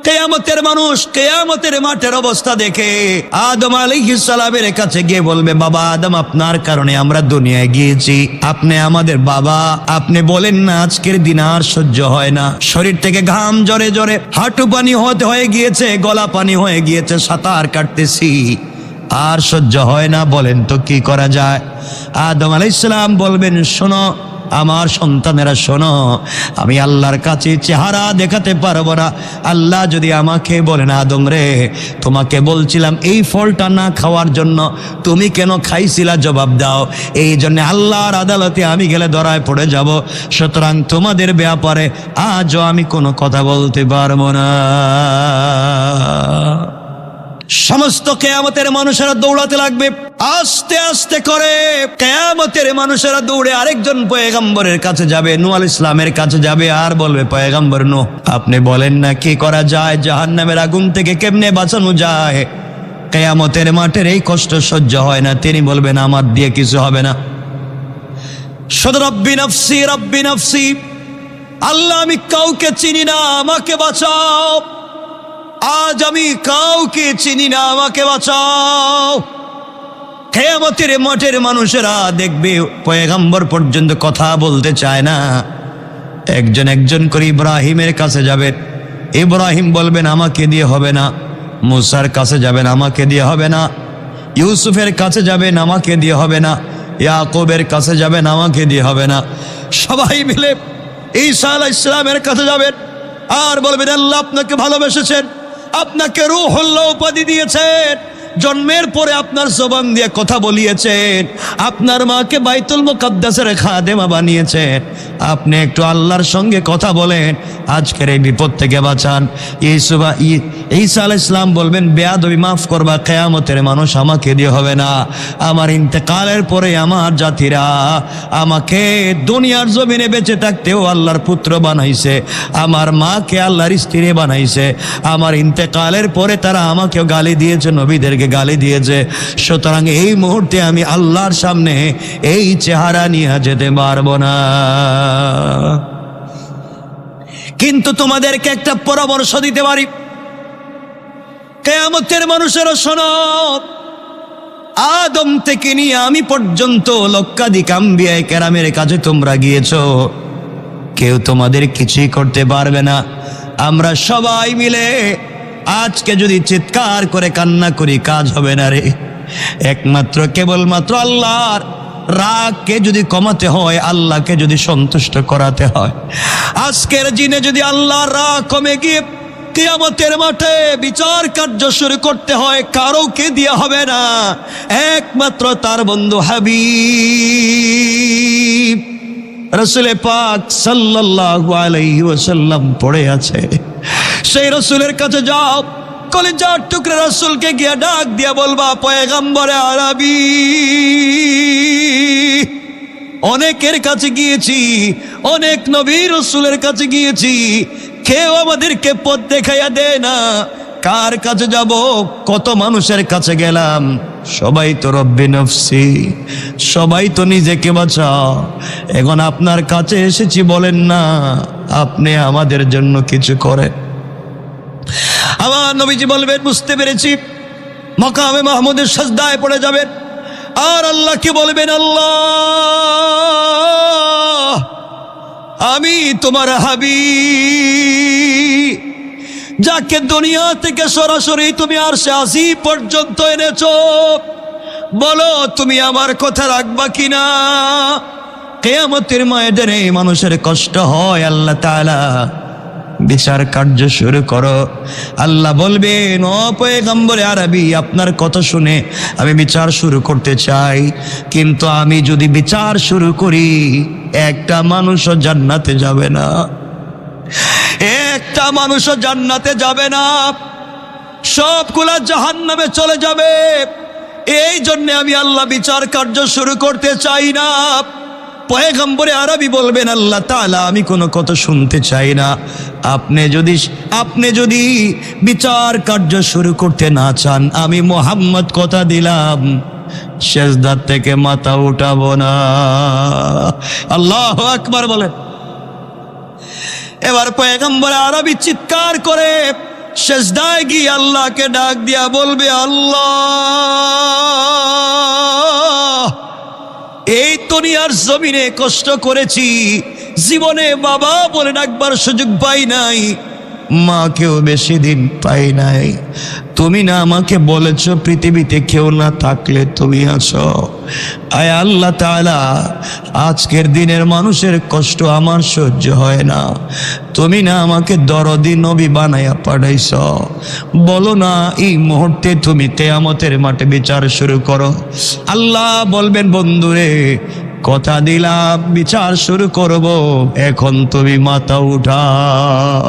কিয়ামতের মানুষ কিয়ামতের মাঠের অবস্থা দেখে আদম আলাইহিস সালামের কাছে গিয়ে বলবে, বাবা আদম, আপনার কারণে আমরা দুনিয়ায় গিয়েছি, আপনি আমাদের বাবা, আপনি বলেন না আজকের দিন আর সহ্য হয় না, শরীর থেকে ঘাম জরে জরে হাঁটু পানি হয়ে গিয়েছে, গলা পানি হয়ে গিয়েছে, সাঁতার কাটতেছি, আর সহ্য হয় না, বলেন তো কি করা যায়? আদম আলাইহিস সালাম বলবেন, শোনো আমার সন্তানেরা, শোনো, আমি আল্লাহর কাছে চেহারা দেখাতে পারবো না। আল্লাহ যদি আমাকে বলেন, আদম রে, তোমাকে বলছিলাম এই ফলটা না খাওয়ার জন্য, তুমি কেন খাইছিলা? জবাব দাও। এই জন্য আল্লাহর আদালতে আমি গেলে ধরায় পড়ে যাব, সুতরাং তোমাদের ব্যাপারে আজও আমি কোনো কথা বলতে পারবো না। সমস্ত কিয়ামতের মানুষেরা দৌড়াতে লাগবে, আস্তে আস্তে করে কিয়ামতের মানুষেরা দৌড়ে আরেকজন পয়গম্বরের কাছে যাবে, নূহ আলাইহিস সালামের কাছে যাবে, আর বলবে, পয়গম্বর নূহ, আপনি বলেন না কি করা যায়, জাহান্নামের আগুন থেকে কেমনে বাঁচানো যায়? কিয়ামতের মাঠের এই কষ্ট সহ্য হয় না। তিনি বলবেন, আমার দিয়ে কিছু হবে না, শুধু রব্বি নফসি রব্বি নফসি, আল্লাহ আমি কাউকে চিনি না, আমাকে বাঁচাও, আজ আমি কাউকে চিনি না, আমাকে বাঁচাও। কিয়ামতের মাঠের মানুষেরা দেখবে পয়গম্বর পর্যন্ত কথা বলতে চায় না, একজন একজন করে ইব্রাহিমের কাছে যাবেন, ইব্রাহিম বলবেন আমাকে দিয়ে হবে না, মুসার কাছে যাবেন, আমাকে দিয়ে হবে না, ইউসুফের কাছে যাবেন, আমাকে দিয়ে হবে না, ইয়াকুবের কাছে যাবেন, আমাকে দিয়ে হবে না, সবাই মিলে ঈসা আলাইহিস সালামের কাছে যাবেন, আর বলবেন, আল্লাহ আপনাকে ভালোবেসেছেন, আপনাকে রূহুল্লাহ উপাধি দিয়েছেন, জন্মের পরে আপনার জবান দিয়ে কথা বলিয়েছেন, আপনার মাকে বাইতুল মুকাদ্দাসের খাদেমা বানিয়েছেন, আপনি একটু আল্লাহর সঙ্গে কথা বলেন, আজকের এই বিপদ থেকে বাঁচান। ঈসা আলাইহিস সালাম বলবেন, বেয়াদবি মাফ করবা, কিয়ামতের মানুষ আমাকে দিয়ে হবে না, আমার ইন্তেকালের পরে আমার জাতিরা আমাকে দুনিয়ার জমিনে বেঁচে থাকতেও আল্লাহর পুত্র বানাইছে, আমার মাকে আল্লাহর স্ত্রী বানাইছে, আমার ইন্তেকালের পরে তারা আমাকেও গালি দিয়েছে, নবীদেরকে গালি দিয়েছে, সুতরাং এই মুহূর্তে আমি আল্লাহর সামনে এই চেহারা নিয়ে যেতে পারবো না। কিন্তু তোমাদেরকে একটা পরামর্শ দিতে পারি, কিয়ামতের মানুষেরা শোনো, আদম থেকে নিয়ে আমি পর্যন্ত লক্ষাধিক আম্বিয়া কেরামের কাছে তোমরা গিয়েছো, কেউ তোমাদের কিছুই করতে পারবে না। আমরা সবাই মিলে আজকে যদি চিৎকার করে কান্না করি, কাজ হবে না রে। একমাত্র কেবলমাত্র আল্লাহর রাগকে যদি কমাতে হয়, আল্লাহকে যদি সন্তুষ্ট করাতে হয়, আজকের দিনে যদি আল্লাহর রাগ কমে গিয়ে কিয়ামতের মাঠে বিচার কার্য শুরু করতে হয়, কারোকে দিয়ে হবে না, একমাত্র তার বন্ধু হাবিব রাসূল পাক সাল্লাল্লাহু আলাইহি ওয়াসাল্লাম পড়ে আছে, সেই রাসূলের কাছে যাও, কলিজার টুকরা রাসূলকে গিয়ে ডাক দিয়া বলবা, পয়গম্বরে আরবি, অনেকের কাছে গিয়েছি, অনেক নবী রাসূলের কাছে গিয়েছি, কেউ আমাদেরকে পথ দেখাইয়া দেয় না, কার কাছে যাব? কত মানুষের কাছে গেলাম, সবাই তো রব্বি নফসি, সবাই তো নিজেকে বাঁচাও, এখন আপনার কাছে এসেছি, বলেন না আপনি আমাদের জন্য কিছু করেন। আমার নবীজি বলবেন, বুঝতে পেরেছি। মাকামে মাহমুদের সাজদায় পড়ে যাবেন, আর আল্লাহকে বলবেন, আল্লাহ আমি তোমার হাবিব, যাকে দুনিয়া থেকে সরাসরি তুমি আরশে আজিম পর্যন্ত এনেছো, বলো তুমি আমার কথা রাখবা কিনা? কিয়ামতের ময়দানে মানুষের কষ্ট হয়, আল্লাহ তাআলা বিচার কার্য শুরু করো। আল্লাহ বলবেন, ও পয়গম্বরে আরবি, আপনার কথা শুনে আমি বিচার শুরু করতে চাই, কিন্তু আমি যদি বিচার শুরু করি, একটা মানুষও জান্নাতে যাবে না, একটা মানুষও জান্নাতে যাবে না, সবগুলা জাহান্নামে চলে যাবে। এই জন্য আমি আল্লাহ বিচার কার্য শুরু করতে চাই না। পয়গম্বরে আরবি বলবেন, আল্লাহ তাআলা আমি কোনো কথা শুনতে চাই না, আপনি যদি বিচার কার্য শুরু করতে না চান, আমি মুহাম্মদ কথা দিলাম সেজদার থেকে মাথা উঠাবো না। আল্লাহু আকবার বলেন। এবার পয়গম্বর আরবি চিৎকার করে সেজদায় গিয়ে আল্লাহকে ডাক দিয়া বলবে, আল্লাহ, এই দুনিয়ার জমিনে কষ্ট করেছি, জীবনে বাবা বলে ডাকবার সুযোগ পাই নাই, মাকেও বেশি দিন পাই নাই। তুমি না আমাকে বলেছ পৃথিবীতে কেউ না থাকলে তুমি আছো। আয় আল্লাহ তাআলা, আজকের দিনের মানুষের কষ্ট আমার সহ্য হয় না। তুমি না আমাকে দরদি নবী বানাইয়া পাঠাইছ। বলো না এই মুহূর্তে তুমি কিয়ামতের মাঠে বিচার শুরু করো। আল্লাহ বলবেন, বন্ধুরে কথা দিলাম বিচার শুরু করব, এখন তুমি মাথা উঠাও।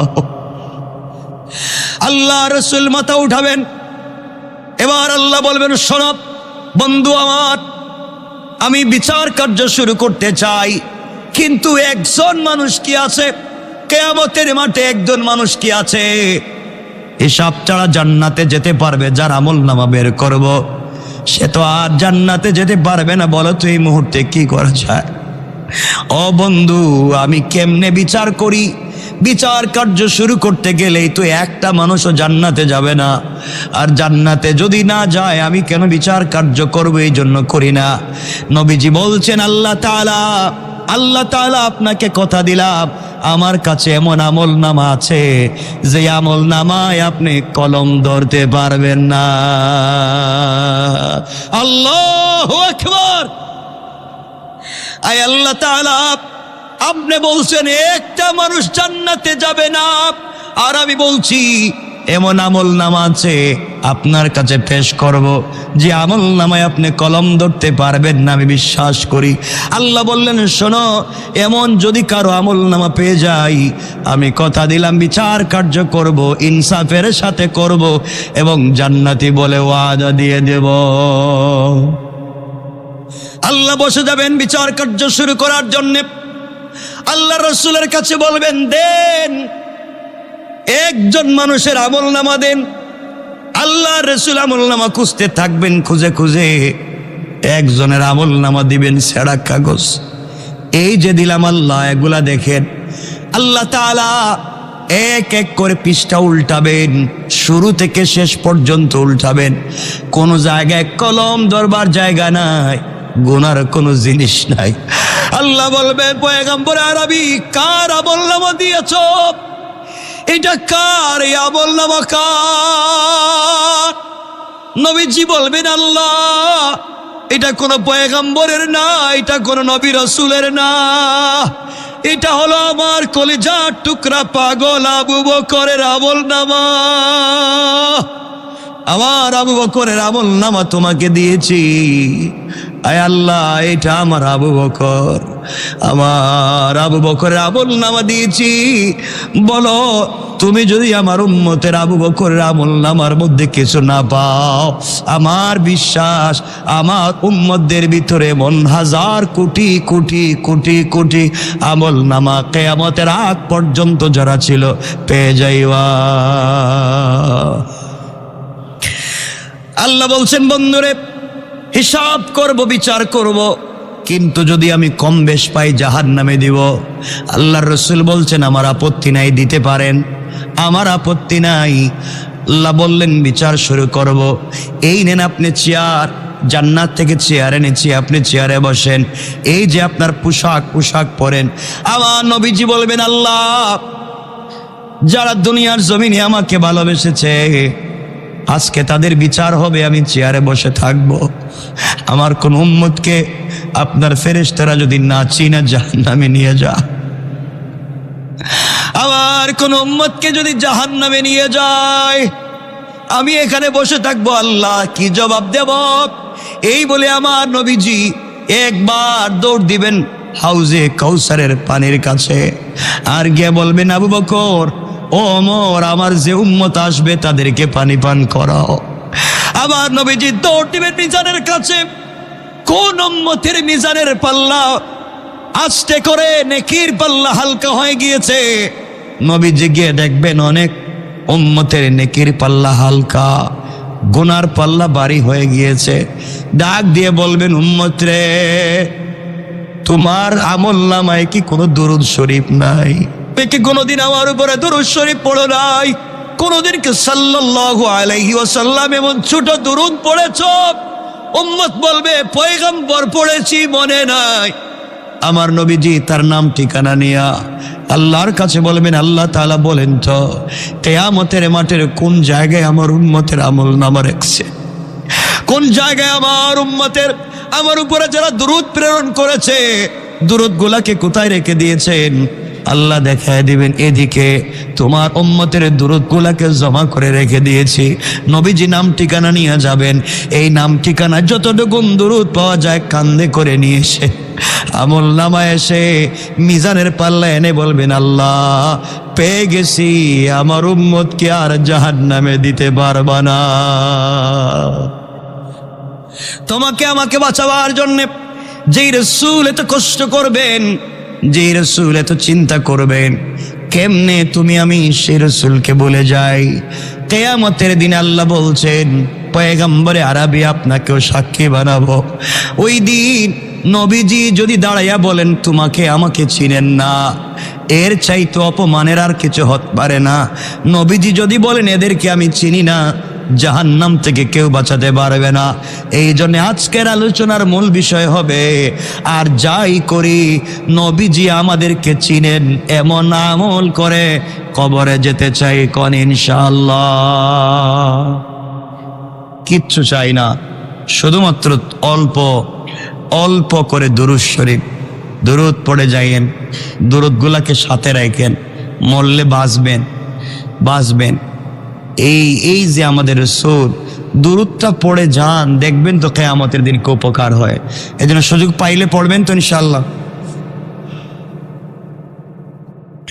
আল্লাহ রসুল মাথা উঠাবেন। এবার আল্লাহ বলবেন, শোনো বন্ধু আমার, আমি বিচার কার্য শুরু করতে চাই, কিন্তু একজন মানুষ কি আছে কিয়ামতের মাঠে? একজন মানুষ কি আছে হিসাব ছাড়া জান্নাতে যেতে পারবে? যার আমলনামা বের করব, সে তো আর জান্নাতে যেতে পারবে না। বলো তো এই মুহূর্তে কি করা যায়? ও বন্ধু, আমি কেমনে বিচার করি? বিচার কার্য শুরু করতে গেলেই তো একটা মানুষও জান্নাতে যাবে না। আর জান্নাতে যদি না যায় আমি কেন বিচার কার্য করব? এই জন্য করি না। নবীজি বলছেন, আল্লাহ তাআলা আপনাকে কথা দিলাম, আমার কাছে এমন আমল নামা আছে যে আমল নামায় আপনি কলম ধরতে পারবেন না। আল্লাহু আকবার। আয় আল্লাহ তাআলা, আপনি বলছেন একটা মানুষ জান্নাতে যাবে না, আর আমি বলছি এমন আমল নামা আছে আপনার কাছে পেশ করব যে আমল নামায় আপনি কলম ধরতে পারবেন না। আমি বিশ্বাস করি। আল্লাহ বললেন, শোনো, এমন যদি কারো আমল নামা পেয়ে যাই, আমি কথা দিলাম বিচার কার্য করব, ইনসাফের সাথে করব এবং জান্নাতি বলে ওয়াদা দিয়ে দেব। আল্লাহ বসে যাবেন বিচার কার্য শুরু করার জন্য। আল্লাহ রসুলের কাছে বলবেন, দেন একজন মানুষের আমল নামা দেন। আল্লাহ রসুল আমল নামা খুঁজতে থাকবেন, খুঁজে খুঁজে একজনের আমল নামা দিবেন ছেঁড়া কাগজ। এই যে দিলাম আল্লাহ, এগুলা দেখেন। আল্লাহ তাআলা এক এক করে পৃষ্ঠা উল্টাবেন, শুরু থেকে শেষ পর্যন্ত উল্টাবেন। কোনো জায়গায় কলম ধরবার জায়গা নাই, গুনার কোনো জিনিস নাই। আল্লাহ বলবেন, পয়গম্বর আরবি, কার আমলনামা দিয়েছ? এটা কার? এই আমলনামা কার? নবীজি বলবেন, আল্লাহ, এটা কোনো পয়গম্বরের না, এটা কোনো নবী রাসূলের না, এটা হলো আমার কলিজার টুকরা পাগল আবু বকরের আমলনামা। আমার আবু বকরের আমলনামা তোমাকে দিয়েছি। আয় আল্লাহ, এটা আমার আবু বকর, আমার আবু বকরের আমলনামা দিয়েছি। বলো, তুমি যদি আমার উম্মতের আবু বকরের আমলনামার মধ্যে কিছু না পাও, আমার বিশ্বাস আমার উম্মতদের ভিতরে এমন হাজার কোটি কোটি কোটি কোটি আমলনামা কিয়ামতের আগ পর্যন্ত যারা ছিল পেয়ে যাইবা। আল্লাহ বলছেন, বন্ধুরে, হিসাব করব, বিচার করব, কিন্তু যদি আমি কম বেশ পাই জাহান্নামে দিব। আল্লাহর রাসূল বলছেন, আমার আপত্তি নাই, দিতে পারেন, আমার আপত্তি নাই। আল্লাহ বললেন, বিচার শুরু করব। এই নেন আপনি চেয়ার, জান্নাত থেকে চেয়ার এনেছি, আপনি চেয়ারে বসেন। এই যে আপনার পোশাক পরেন। আমার নবীজি বলবেন, আল্লাহ, যারা দুনিয়ার জমিনে আমাকে ভালোবেসেছে আজকে তাদের বিচার হবে, আমি চেয়ারে বসে থাকব। আমার কোন উম্মতকে আপনার ফেরেশতারা যদি না চিনে জাহান্নামে নিয়ে যা, আমার কোন উম্মতকে যদি জাহান্নামে নিয়ে যায়, আমি এখানে বসে থাকবো। আল্লাহ কি জবাব দেব? এই বলে আমার নবীজি একবার দৌড় দিবেন হাউজে কাউসারের পানির কাছে, আর গিয়ে বলবেন, আবু বকর, ও ওমর, আমার যে উম্মত আসবে তাদেরকে পানি পান করাও। আবার নবীজি দৌড় দিবেন মিজানের কাছে। কোন উম্মতের মিজানের পাল্লা আস্তে করে নেকির পাল্লা হালকা হয়ে গিয়েছে, নবীজি গিয়ে দেখবেন অনেক উম্মতের নেকির পাল্লা হালকা, গুনার পাল্লা ভারী হয়ে গিয়েছে। ডাক দিয়ে বলবেন, উম্মত রে, তোমার আমলনামায় কি কোনো দুরূদ শরীফ নাই? কি কোনোদিন আমার উপরে দুরূদ শরীফ পড়ো নাই? কোনদিনকে সাল্লাল্লাহু আলাইহি ওয়াসাল্লাম এমন ছোট দুরূদ পড়েছ উম্মত বলবে পয়গম্বর পড়েছি মনে নাই? আমার নবীজি তার নাম ঠিকানা নিয়া আল্লাহর কাছে বলবেন, আল্লাহ তাআলা বলেন তো কিয়ামতের মাঠের কোন জায়গায় আমার উম্মতের আমল নামা রেখেছে? কোন জায়গায় আমার উম্মতের আমার উপরে যারা দুরূদ প্রেরণ করেছে দুরূদ গুলাকে কোথায় রেখে দিয়েছেন? আল্লাহ দেখায় দিবেন, এদিকে তোমার উম্মতের দুরূদ গুলাকে জমা করে রেখে দিয়েছি। নবীজি নাম ঠিকানা নিয়ে যাবেন, এই নাম ঠিকানা যতটুকু দুরূদ পাওয়া যায় কান্দে করে নিয়ে এসে আমল নামা এসে মিজানের পাল্লা এনে বলবেন, আল্লাহ পেয়ে গেছি, আমার উম্মতকে আর জাহান্নামে দিতে পারবা না। তোমাকে আমাকে বাঁচাবার জন্য যেই রাসূল এত কষ্ট করবেন, যেই রাসূল এত চিন্তা করবেন, কেমনে তুমি আমি সেই রাসূলকে বলে যাই? কিয়ামতের দিন আল্লাহ বলছেন পয়গম্বরে আরবি আপনাকেও সাক্ষী বানাবো। ওই দিন নবীজি যদি দাঁড়াইয়া বলেন তোমাকে আমাকে চিনেন না, এর চাইতে অপমানের আর কিছু হতে পারে না। নবীজি যদি বলেন এদেরকে আমি চিনি না, জাহান্নাম থেকে কেউ বাঁচাতে পারবে না। এই জন্য আজকের আলোচনার মূল বিষয় হবে, আর যাই করি নবীজি আমাদেরকে চিনেন এমন আমল করে কবরে যেতে চাই কোন ইনশাআল্লাহ। কিচ্ছু চাই না, শুধুমাত্র অল্প অল্প করে দুরূদ শরীফ দুরূদ পড়ে যাইয়েন, দুরূদগুলাকে সাথে রাখেন, মরলে বাঁচবেন। এই যে আমাদের রাসূল দুরূদটা পড়ে যান, দেখবেন তো কিয়ামতের দিন কি উপকার হয়। এই জন্য সুযোগ পাইলে পড়বেন তো ইনশাআল্লাহ,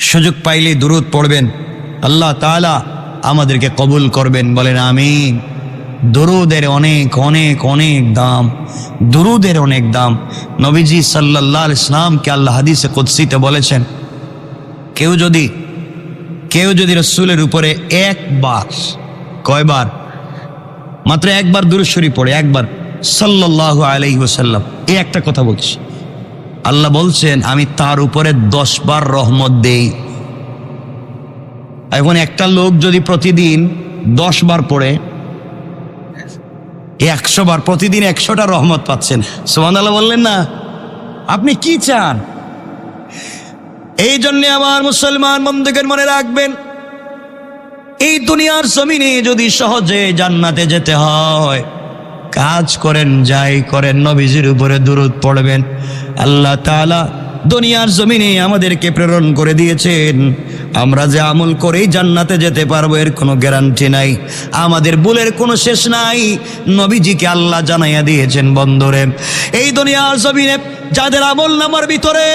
সুযোগ পাইলে দুরূদ পড়বেন, আল্লাহ তাআলা আমাদেরকে কবুল করবেন, বলেন আমিন। দুরূদের অনেক অনেক অনেক দাম, দুরূদের অনেক দাম। নবীজি সাল্লাল্লাহু আলাইহি ওয়াসাল্লামকে আল্লাহ হাদিসে কুদসিতে বলেছেন, কেউ যদি রাসূলের উপরে একবার, কয়বার? মাত্র একবার দুরূদ শরীফ পড়ে, একবার সাল্লাল্লাহু আলাইহি ওয়াসাল্লাম, এই একটা কথা বলছি, আল্লাহ বলছেন আমি তার উপরে 10 বার রহমত দেই। এখন একটা লোক যদি প্রতিদিন 10 বার পড়ে 100 বার, প্রতিদিন 100টা রহমত পাচ্ছেন। সুবহানাল্লাহ বললেন না? আপনি কি চান? এই জন্য আমার মুসলমান বন্ধুগণ মনে রাখবেন, এই দুনিয়ার জমিনে যদি সহজে জান্নাতে যেতে হয়, কাজ করেন যাই করেন নবীজির উপরে দুরূদ পড়বেন। আল্লাহ তাআলা দুনিয়ার জমিনে আমাদেরকে প্রেরণ করে দিয়েছেন, আমরা যে আমল করেই জান্নাতে যেতে পারবো এর কোনো গ্যারান্টি নাই, আমাদের ভুলের কোনো শেষ নাই। নবীজিকে আল্লাহ জানাইয়া দিয়েছেন, বন্ধুরে এই দুনিয়ার জমিনে যাদের আমল নামার ভিতরে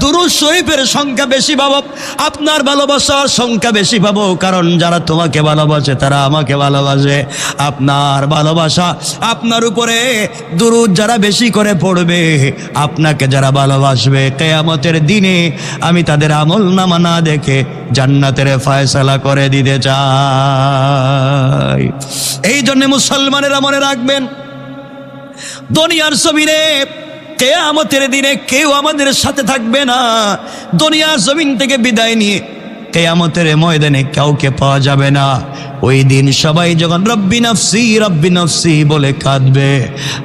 দুরূদ শরীফের সংখ্যা বেশি পাবো, আপনার ভালোবাসার সংখ্যা বেশি পাবো, কারণ যারা তোমাকে ভালোবাসে তারা আমাকে ভালোবাসে। আপনার ভালোবাসা, আপনার উপরে দুরূদ যারা বেশি করে পড়বে, আপনাকে যারা ভালোবাসবে, কিয়ামতের দিনে আমি তাদের আমল নামা না দেখে জান্নাতের ফয়সালা করে দিতে চাই। এই জন্য মুসলমানেরা মনে রাখবেন, দুনিয়ার জমিনে কিয়ামতের দিনে কেউ আমাদের সাথে থাকবে না। দুনিয়ার জমিন থেকে বিদায় নিয়ে কিয়ামতের ময়দানে কাউকে পাওয়া যাবে না। ওই দিন সবাই যখন রব্বি নফসি বলে কাঁদবে,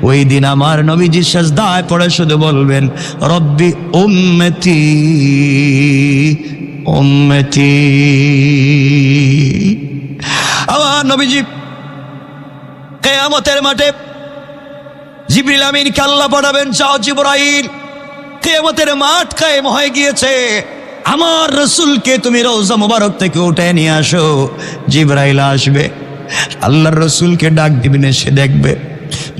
ওই দিন আমার নবীজি সিজদায় পড়ে শুধু বলবেন রব্বি উম্মতি উম্মতি। আমার নবীজি কিয়ামতের মাঠে জিবরিল আমিনকে আল্লাহ পাঠাবেন, যাও জিবরাইল, কিয়ামতের মাঠ কায়েম হয়ে গিয়েছে, আমার রাসূলকে তুমি রওজা মুবারক থেকে উঠে নিয়ে আসো। জিবরাইল আসবে, আল্লাহর রাসূলকে ডাক দিবেন, এসে দেখবে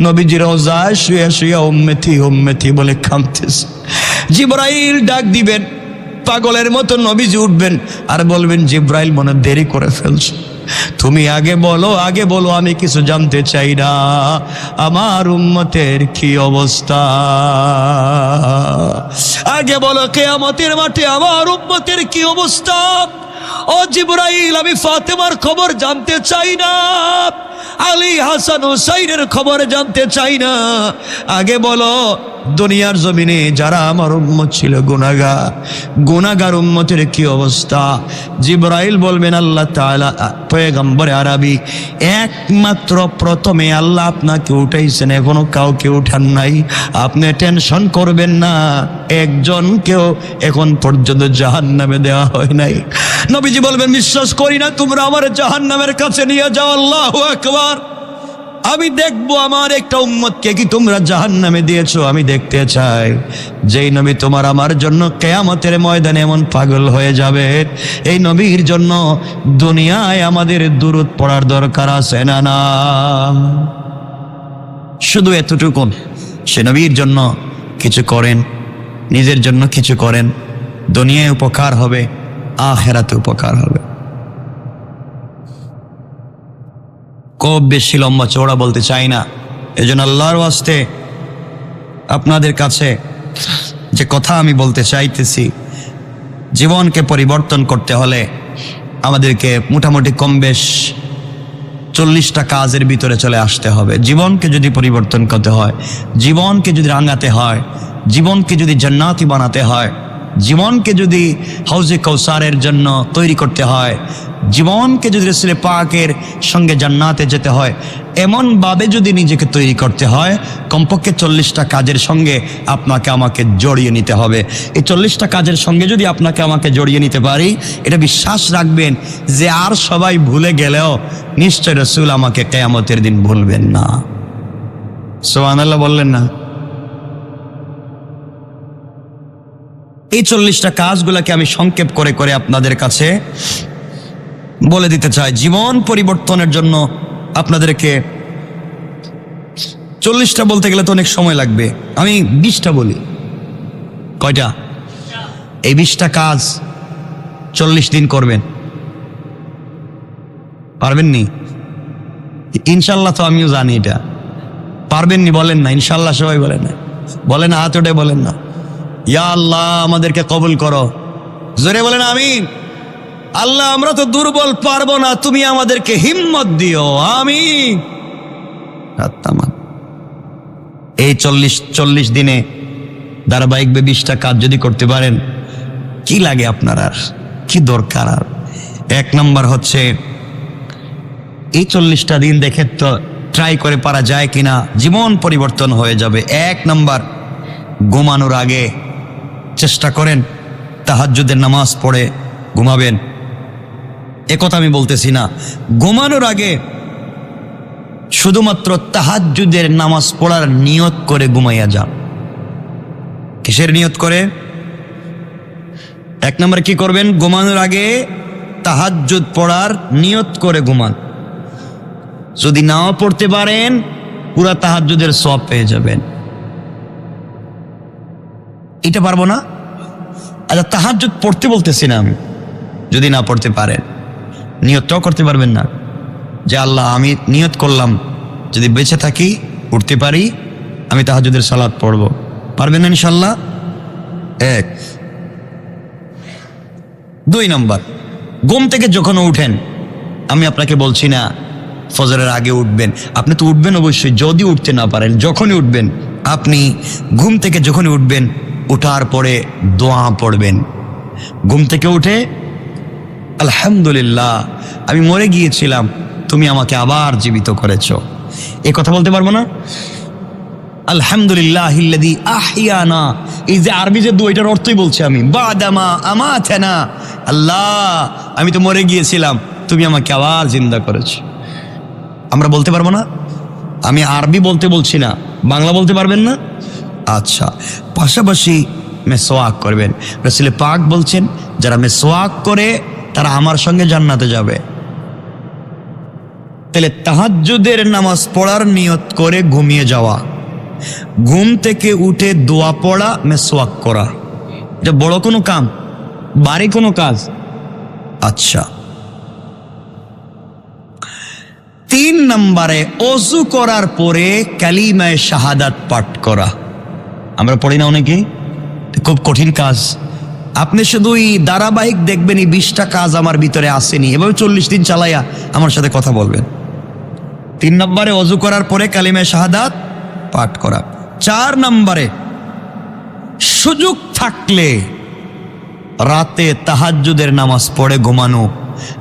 নবীজি রওজায় শুয়ে শুয়ে উম্মতি উম্মতি বলে কাঁদতেছে। জিবরাইল ডাক দিবেন, পাগলের মতো নবীজি উঠবেন আর বলবেন, জিবরাইল মনে দেরি করে ফেলছো, তুমি আগে বলো, আমি কিছু জানতে চাই না, আমার উম্মতের কি অবস্থা, আগে বলো কিয়ামতের মাঠে আমার উম্মতের কি অবস্থা। ও জিবরাইল, আমি ফাতেমার খবর জানতে চাই না, আলী হাসান হুসাইনের খবর জানতে চাই না, আগে বলো দুনিয়ার জমিনে যারা আমার উম্মত ছিল গুনাহগার উম্মতের কি অবস্থা। জিবরাইল বলবেন আল্লাহ তাআলা পয়গম্বরে আরবি একমাত্র প্রথমে আল্লাহ আপনাকে উঠাইছেন, এখনো কাউকে উঠান নাই। আপনি টেনশন করবেন না, একজনকেও এখন পর্যন্ত জাহান্নামে দেওয়া হয় নাই। নবীজি বলবেন বিশ্বাস করি না, তোমরা আমার জাহান্নামের কাছে নিয়ে যাও। আল্লাহু আকবার। আমি দেখবো আমার একটা উম্মতকে কি তোমরা জাহান্নামে দিয়েছো, আমি দেখতে চাই। যেই নবী তোমার আমার জন্য কিয়ামতের ময়দানে এমন পাগল হয়ে যাবে, এই নবীর জন্য দুনিয়ায় আমাদের দুরূদ পড়ার দরকার আছে না? না, শুধু এতটুকুন, সে নবীর জন্য কিছু করেন, নিজের জন্য কিছু করেন, দুনিয়ায় উপকার হবে, আখিরাতে উপকার হবে। খুব বেশি লম্বা চওড়া বলতে চাই না, এজন্য আল্লাহর ওয়াস্তে আপনাদের কাছে যে কথা আমি বলতে চাইতেছি, জীবনকে পরিবর্তন করতে হলে আমাদেরকে মোটামুটি কম বেশ 40টা কাজের ভিতরে চলে আসতে হবে। জীবনকে যদি পরিবর্তন করতে হয়, জীবনকে যদি রাঙাতে হয়, জীবনকে যদি জান্নাতি বানাতে হয়, জীবনকে যদি হাউজে কাউসারের জন্য তৈরি করতে হয়, জীবনকে যদি রাসূল পাকের সঙ্গে জান্নাতে যেতে হয়, এমনভাবে যদি নিজেকে তৈরি করতে হয়, কমপক্ষে 40টা কাজের সঙ্গে আপনাকে আমাকে জড়িয়ে নিতে হবে। এই 40টা কাজের সঙ্গে যদি আপনাকে আমাকে জড়িয়ে নিতে পারি, এটা বিশ্বাস রাখবেন যে আর সবাই ভুলে গেলেও নিশ্চয় রাসূল আমাকে কিয়ামতের দিন ভুলবেন না। সুবহানাল্লাহ বললেন না? এই 40টা কাজগুলোকে আমি সংক্ষেপ করে করে আপনাদের কাছে বলে দিতে চাই। জীবন পরিবর্তনের জন্য আপনাদেরকে 40টা বলতে গেলে তো অনেক সময় লাগবে, আমি 20টা বলি। কয়টা? এই 20টা কাজ 40 দিন করবেন, পারবেননি? ইনশাল্লাহ তো আমিও জানি এটা পারবেননি। বলেন না ইনশাল্লাহ, সবাই বলেন না, বলেন না, হাত উঠে বলেন না। ইয়া আল্লাহ আমাদেরকে কবুল করো, জোরে বলেন আমিন। আল্লাহ আমরা তো দুর্বল, পারবো না, তুমি আমাদেরকে হিম্মত দিও, আমিন। এই 40 দিনে ধারাবাহিকভাবে 20টা কাজ যদি করতে পারেন, কি লাগে আপনার, আর কি দরকার? আর 1 নম্বর হচ্ছে এই 40টা দিন দেখে তো ট্রাই করে পারা যায় কিনা জীবন পরিবর্তন হয়ে যাবে। 1 নম্বর, ঘুমানোর আগে চেষ্টা করেন তাহাজ্জুদের নামাজ পড়ে ঘুমাবেন। একথা আমি বলতেছি না, ঘুমানোর আগে শুধুমাত্র তাহাজ্জুদের নামাজ পড়ার নিয়ত করে ঘুমাইয়া যান। কিসের নিয়ত করে? 1 নম্বরে কি করবেন? ঘুমানোর আগে তাহাজ্জুদ পড়ার নিয়ত করে ঘুমান। যদি নাও পড়তে পারেন, পুরা তাহাজ্জুদের সওয়াব পেয়ে যাবেন। এটা পারবো না, আচ্ছা তাহাজ্জুদ পড়তে বলতেছি না আমি, যদি না পড়তে পারেন নিয়তটাও করতে পারবেন না যে আল্লাহ আমি নিয়ত করলাম যদি বেঁচে থাকি, উঠতে পারি, আমি তাহাজ্জুদের সালাত পড়ব। পারবেন না ইনশাল্লাহ? 1। 2 নম্বর, ঘুম থেকে যখন উঠেন, আমি আপনাকে বলছি না ফজরের আগে উঠবেন, আপনি তো উঠবেন অবশ্যই, যদি উঠতে না পারেন যখনই উঠবেন, আপনি ঘুম থেকে যখনই উঠবেন, উঠার পরে দোয়া পড়বেন। ঘুম থেকে উঠে আলহামদুলিল্লাহ আমি মরে গিয়েছিলাম, তুমি আমাকে আবার জীবিত করেছো, এই কথা বলতে পারবো না? আলহামদুলিল্লাহিল্লাযী আহইয়ানা, এই যে আরবি যে দুইটার অর্থই বলছি আমি, বাদামা আমাতানা, আল্লাহ আমি তো মরে গিয়েছিলাম, তুমি আমাকে আবার জিন্দা করেছো। আমরা বলতে পারবো না? আমি আরবি বলতে বলছি না, বাংলা বলতে পারবেন না? আচ্ছা, পাশাপাশি মেসওয়াক করবেন। রাসূল পাক বলছেন যারা মেসওয়াক করে তারা আমার সঙ্গে জান্নাতে যাবে। তাহলে তাহাজ্জুদের নামাজ পড়ার নিয়ত করে ঘুমিয়ে যাওয়া, ঘুম থেকে উঠে দোয়া পড়া, মেসওয়াক করা, এটা বড় কোনো কাম, বাড়ি কোনো কাজ? আচ্ছা। 3 নম্বরে ওযু করার পরে কালিমায়ে শাহাদাত পাঠ করা। আমরা পড়ি না অনেকেই, খুব কঠিন কাজ। আপনি শুধুই ধারাবাহিক দেখবেন এই 20টা কাজ আমার ভিতরে আসেনি, এভাবে 40 দিন চালাইয়া আমার সাথে কথা বলবেন। 3 নম্বরে ওযু করার পরে কালিমায়ে শাহাদাত পাঠ করা। 4 নম্বরে সুযোগ থাকলে রাতে তাহাজ্জুদের নামাজ পড়ে ঘুমানো।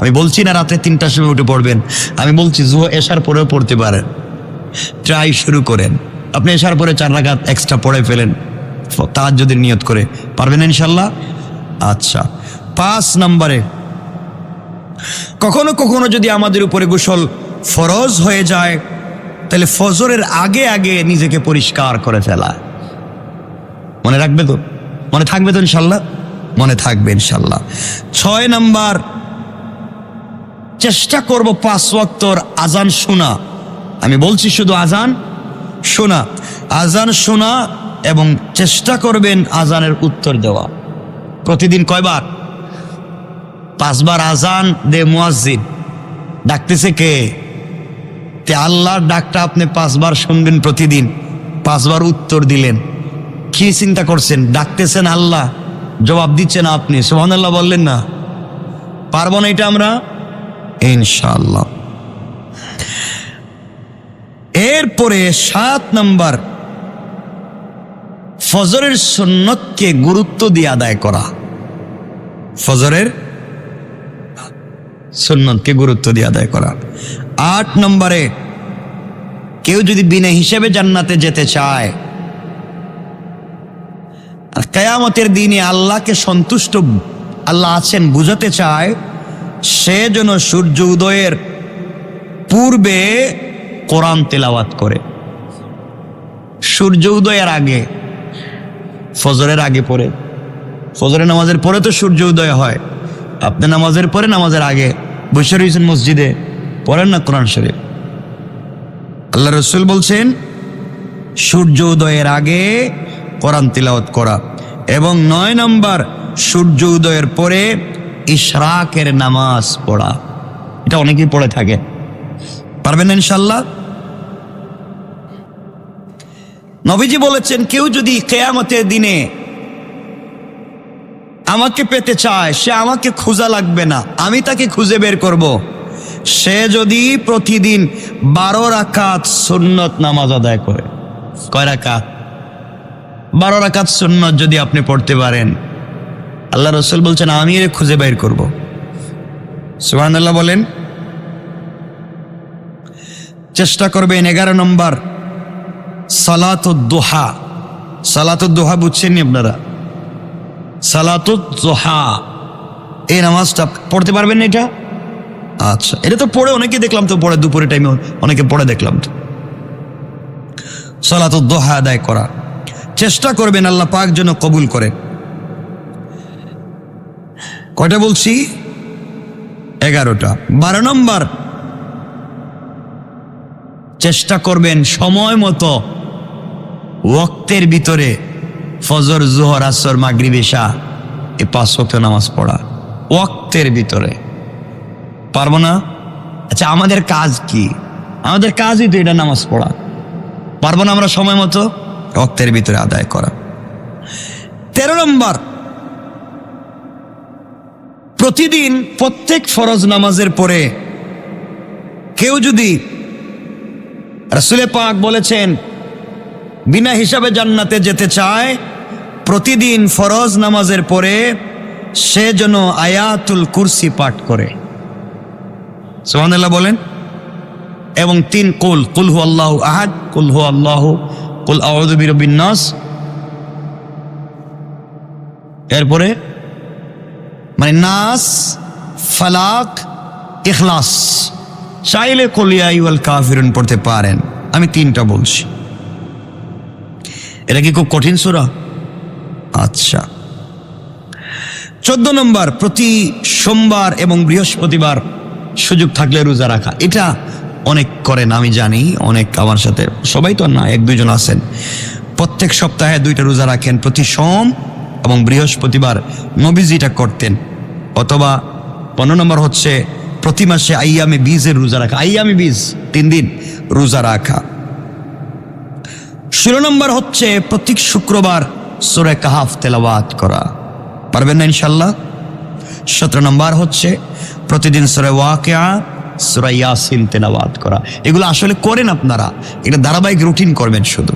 আমি বলছি না রাতে 3টার সময় উঠে পড়বেন, আমি বলছি এশার পরেও পড়তে পারেন। ট্রাই শুরু করেন, আপনি এশার পরে 4 রাকাত এক্সট্রা পড়ে ফেলেন তাহাজ্জুদের নিয়ত করে, পারবেন ইনশাল্লাহ। আচ্ছা, 5 নম্বরে, কখনো কখনো যদি আমাদের উপরে গোসল ফরজ হয়ে যায় তাহলে ফজরের আগে আগে নিজেকে পরিষ্কার করে ফেলা। মনে রাখবে তো? মনে থাকবে তো ইনশাল্লাহ? মনে থাকবে ইনশাল্লাহ। 6 নম্বর, চেষ্টা করব 5 ওয়াক্তর আজান শোনা। আমি বলছি শুধু আজান শোনা, আজান শোনা, এবং চেষ্টা করবেন আজানের উত্তর দেওয়া। প্রতিদিন কয়বার? 5 বার আজান দে মুয়াজ্জিন, ডাকতেছে কে? তে আল্লাহর ডাকটা আপনি 5 বার শুনবেন প্রতিদিন, 5 বার উত্তর দিলেন। কি চিন্তা করছেন? ডাকতেছেন আল্লাহ, জবাব দিচ্ছেন আপনি, সুবহানাল্লাহ বললেন না? পারবো না এটা আমরা ইনশাআল্লাহ। এরপরে 7 নম্বর, ফজরের সুন্নতকে গুরুত্ব দিয়ে আদায় করা। ফজরের সুন্নতকে গুরুত্ব দিয়ে আদায় করা। 8 নম্বরে, কেউ যদি বিনা হিসেবে জান্নাতে যেতে চায়, আর কিয়ামতের দিনে আল্লাহকে সন্তুষ্ট আল্লাহ আছেন বুঝাতে চায়, সে যেন সূর্য উদয়ের পূর্বে কোরআন তেলাওয়াত করে। সূর্য উদয়ের আগে, ফজরের আগে পড়ে, ফজরের নামাজের পরে তো সূর্য উদয় হয়, আপনি নামাজের পরে নামাজের আগে বসে রয়েছেন মসজিদে, পড়েন না কোরআন শরীফ। আল্লাহ রসুল বলছেন সূর্য উদয়ের আগে কোরআন তিলাওয়াত করা। এবং 9 নম্বর, সূর্য উদয়ের পরে ইশরাকের নামাজ পড়া। এটা অনেকেই পড়ে থাকে, পারবেন না ইনশাল্লাহ? নবীজি বলেছেন কেউ যদি কিয়ামতের দিনে আমাকে পেতে চায়, সে আমাকে খোঁজা লাগবে না, আমি তাকে খুঁজে বের করব। সে যদি প্রতিদিন 12 রাকাত সুন্নত নামাজ আদায় করে। কয় রাকাত? 12 রাকাত সুন্নত যদি আপনি পড়তে পারেন, আল্লাহ রসুল বলছেন আমি এর খুঁজে বের করব। সুবহানাল্লাহ বলেন। চেষ্টা করবেন। 11 নম্বর, সালাতুদ দুহা। সালাতুদ দুহা বুঝছেন আপনারা? সালাতুদ দুহা, এই নামাজটা পড়তে পারবেন না এটা? আচ্ছা, এটা তো পড়ে অনেকে দেখলাম তো পড়ে, দুপুরে টাইমে অনেকে পড়ে দেখলাম তো। সালাতুদ দুহা আদায় করা চেষ্টা করবেন, আল্লাহ পাক যেন কবুল করেন। কয়টা বলছি? 11টা। 12 নম্বর, চেষ্টা করবেন সময় মতো ওয়াক্তের ভিতরে ফজর, জোহর, আসর, মাগরিব, ইশা এই 5 ওয়াক্ত নামাজ পড়া ওয়াক্তের ভিতরে। পারবো না? আচ্ছা, আমাদের কাজ কি? আমাদের কাজই তো এটা, নামাজ পড়া। পারবো না আমরা সময় মতো ওয়াক্তের ভিতরে আদায় করা? 13 নম্বর, প্রতিদিন প্রত্যেক ফরজ নামাজের পরে কেউ যদি, রাসূল পাক বলেছেন বিনা হিসাবে জান্নাতে যেতে চায়, প্রতিদিন ফরজ নামাজের পরে সে যেন আয়াতুল কুরসি পাঠ করে। সুবহানাল্লাহ বলেন। এবং 3 কুল হু আল্লাহু আহাদ, কুল হু আল্লাহু, কুল আউযু বিরাব্বিন নাস, এরপরে মানে নাস, ফালাক, ইখলাস। চাইলে কুল ইয়া আইয়ুহাল কাফিরুন পড়তে পারেন, আমি 3টা বলছি। এটা কি খুব কঠিন সূরা? আচ্ছা। 14 নম্বর, প্রতি সোমবার এবং বৃহস্পতিবার সুযোগ থাকলে রোজা রাখা। এটা অনেক করেন আমি জানি, অনেক আমার সাথে, সবাই তো না, 1-2 জন আছেন। প্রত্যেক সপ্তাহে 2টা রোজা রাখেন, প্রতি সোম এবং বৃহস্পতিবার। নবীজি এটা করতেন। অথবা 15 নম্বর হচ্ছে প্রতি মাসে আইয়ামে বীজের রোজা রাখা। আইয়ামে বীজ 3 দিন রোজা রাখা। 16 নম্বর হচ্ছে প্রত্যেক শুক্রবার সূরা কাহাফ তেলাওয়াত করা। পারবেন না ইনশাল্লাহ? 17 নম্বর হচ্ছে প্রতিদিন সূরা ওয়াকিয়া, সূরা ইয়াসিন তেলাওয়াত করা। এগুলো আসলে করেন আপনারা, এটা ধারাবাহিক রুটিন করবেন শুধু।